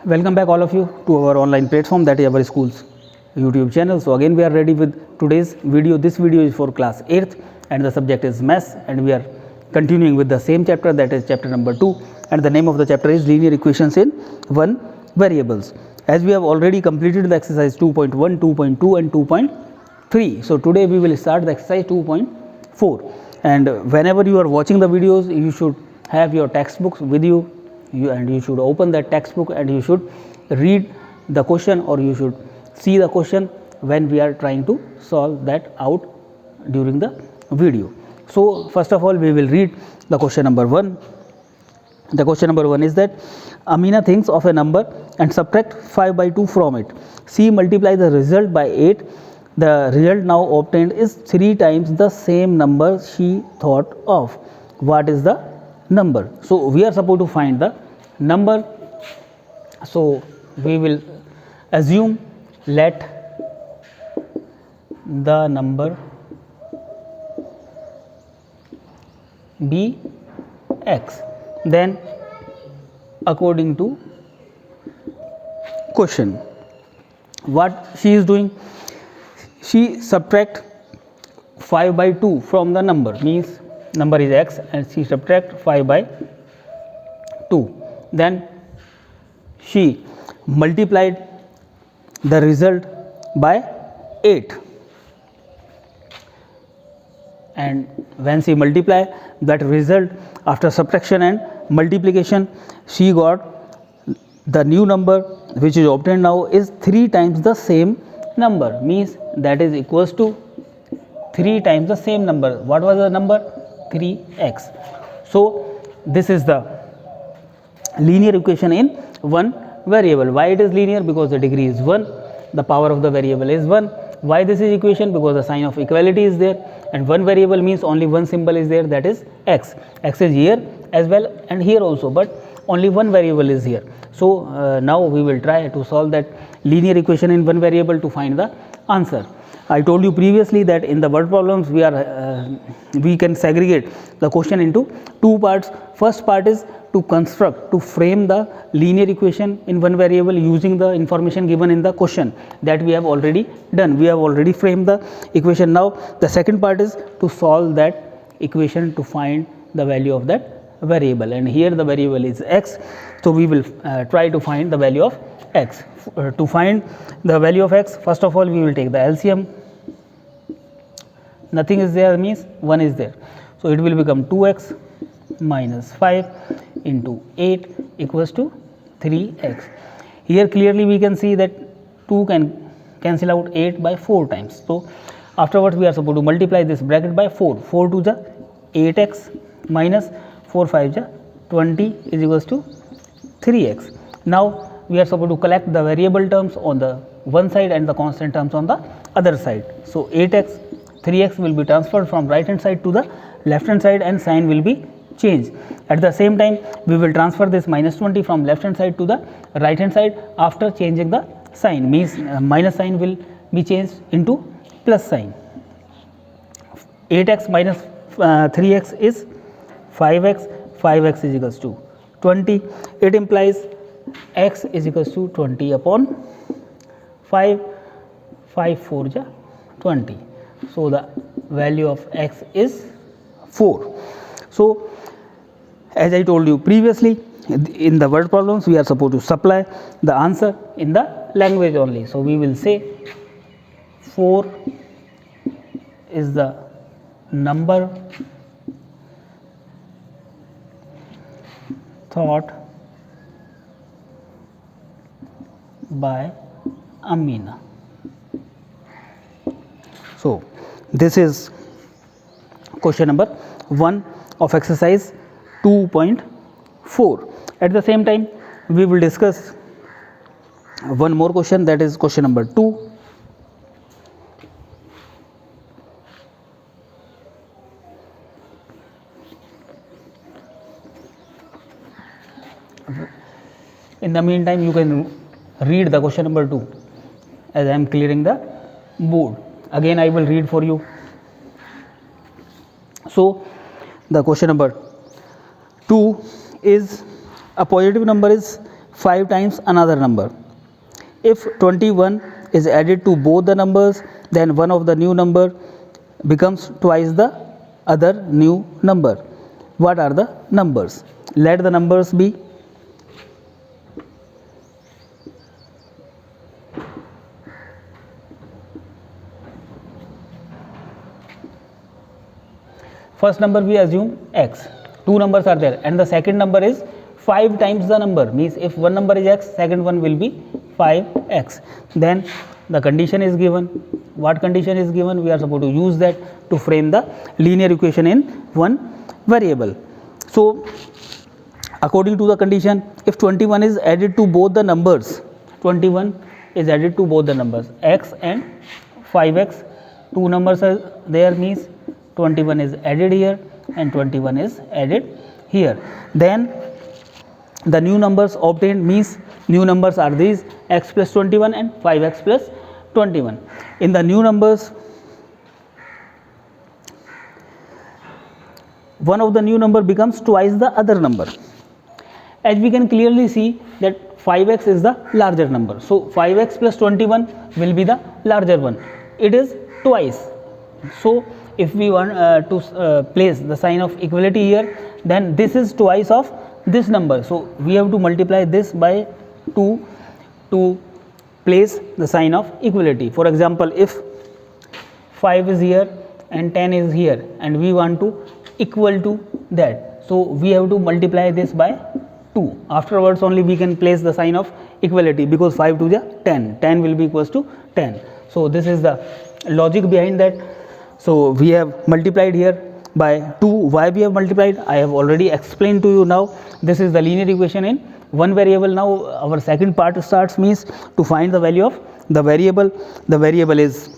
Welcome back all of you to our online platform, that is our school's YouTube channel. So again we are ready with today's video. This video is for class 8th and the subject is maths, and we are continuing with the same chapter, that is chapter number 2, and the name of the chapter is linear equations in one variables. As we have already completed the exercise 2.1, 2.2 and 2.3. So today we will start the exercise 2.4, and whenever you are watching the videos you should have your textbooks with you. You should open that textbook and you should read the question, or you should see the question when we are trying to solve that out during the video. So first of all we will read the question number 1. The question number 1 is that Amina thinks of a number and subtract 5/2 from it. She multiply the result by 8. The result now obtained is 3 times the same number she thought of. What is the number? So we are supposed to find the number. So we will assume let the number be x. Then according to question, what she is doing, she subtract 5/2 from the number, means number is x and she subtract 5/2. Then she multiplied the result by 8, and when she multiply that result after subtraction and multiplication, she got the new number which is obtained now is 3 times the same number, means that is equals to 3 times the same number. What was the number? 3x. So this is the linear equation in one variable. Why it is linear? Because the degree is 1, the power of the variable is 1. Why this is equation? Because the sign of equality is there, and one variable means only one symbol is there, that is x. X is here as well and here also, but only one variable is here. So now we will try to solve that linear equation in one variable to find the answer. I told you previously that in the word problems we can segregate the question into two parts. First part is to construct, to frame the linear equation in one variable using the information given in the question. That we have already done. We have already framed the equation. Now the second part is to solve that equation to find the value of that variable, and here the variable is x. So we will try to find the value of x. To find the value of x, first of all we will take the LCM. Nothing is there means 1 is there, so it will become 2x minus 5 into 8 equals to 3x. Here clearly we can see that 2 can cancel out 8 by 4 times. So afterwards we are supposed to multiply this bracket by 4. 4 to the 8x minus 4 5 ja 20 is equals to 3x. Now we are supposed to collect the variable terms on the one side and the constant terms on the other side. So 8x, 3x will be transferred from right hand side to the left hand side and sign will be changed. At the same time we will transfer this minus 20 from left hand side to the right hand side after changing the sign, means minus sign will be changed into plus sign. 8x minus 3x is 5x, 5x is equals to 20. It implies x is equals to 20 upon 5, 5 4 ja 20. So the value of x is 4. So as I told you previously, in the word problems we are supposed to supply the answer in the language only. So we will say 4 is the number thought by Amina. So this is question number 1 of exercise 2.4. At the same time we will discuss one more question, that is question number 2. In the meantime you can read the question number 2 as I am clearing the board. Again I will read for you. So the question number 2 is a positive number is 5 times another number. If 21 is added to both the numbers, then one of the new number becomes twice the other new number. What are the numbers? Let the numbers be. First number we assume x. Two numbers are there, and the second number is 5 times the number, means if one number is x, second one will be 5x. Then the condition is given. What condition is given? We are supposed to use that to frame the linear equation in one variable. So according to the condition, if 21 is added to both the numbers, 21 is added to both the numbers x and 5x, two numbers are there, means 21 is added here and 21 is added here. Then the new numbers obtained, means new numbers are these, x plus 21 and 5x plus 21. In the new numbers, one of the new number becomes twice the other number. As we can clearly see that 5x is the larger number, so 5x plus 21 will be the larger one. It is twice. So if we want to place the sign of equality here, then this is twice of this number, so we have to multiply this by 2 to place the sign of equality. For example, if 5 is here and 10 is here and we want to equal to that, so we have to multiply this by 2. Afterwards only we can place the sign of equality, because 5 to the 10, 10 will be equals to 10. So this is the logic behind that. So we have multiplied here by 2. Why we have multiplied, I have already explained to you. Now this is the linear equation in one variable. Now our second part starts, means to find the value of the variable. The variable is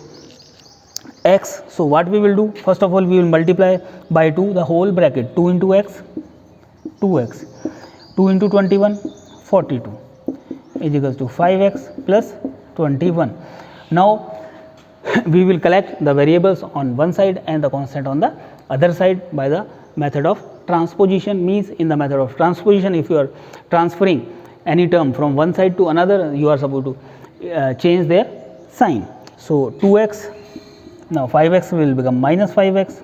x. So what we will do, first of all we will multiply by 2 the whole bracket. 2 into x, 2x, 2 into 21, 42 is equals to 5x plus 21. Now we will collect the variables on one side and the constant on the other side by the method of transposition. Means in the method of transposition, if you are transferring any term from one side to another, you are supposed to change their sign. So 2x, now 5x will become minus 5x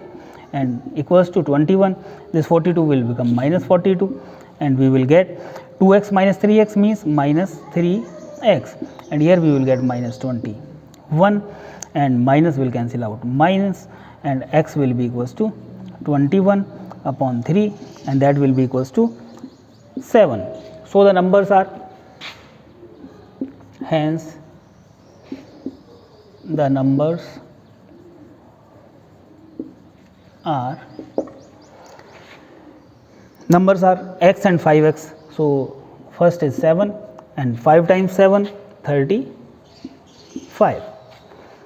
and equals to 21. This 42 will become minus 42 and we will get 2x minus 3x means minus 3x, and here we will get minus 21 and minus will cancel out minus, and x will be equals to 21 upon 3 and that will be equals to 7. So the numbers are, hence the numbers are x and 5x. So first is 7 and 5 times 7, 35.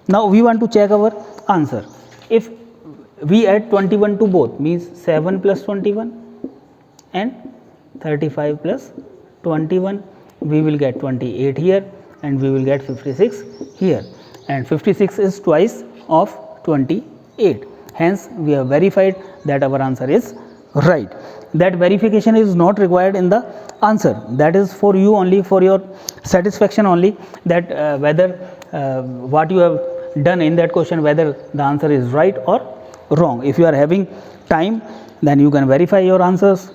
Now we want to check our answer. If we add 21 to both, means 7 plus 21 and 35 plus 21, we will get 28 here and we will get 56 here, and 56 is twice of 28. Hence we have verified that our answer is right. That verification is not required in the answer, that is for you only, for your satisfaction only, that whether what you have done in that question, whether the answer is right or wrong. If you are having time, then you can verify your answers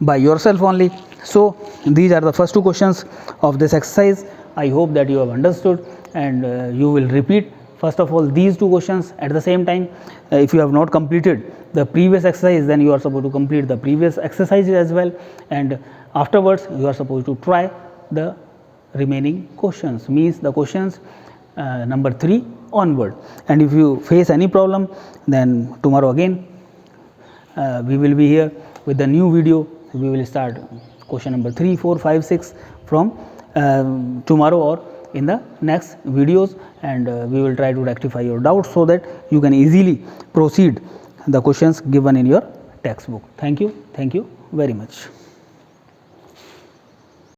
by yourself only. So these are the first two questions of this exercise. I hope that you have understood, and you will repeat first of all these two questions at the same time. If you have not completed the previous exercise, then you are supposed to complete the previous exercises as well, and afterwards you are supposed to try the remaining questions, means the questions number 3 onward. And if you face any problem, then tomorrow again we will be here with the new video. We will start question number 3, 4, 5, 6 from tomorrow or in the next videos, and we will try to rectify your doubts so that you can easily proceed the questions given in your textbook. Thank you very much.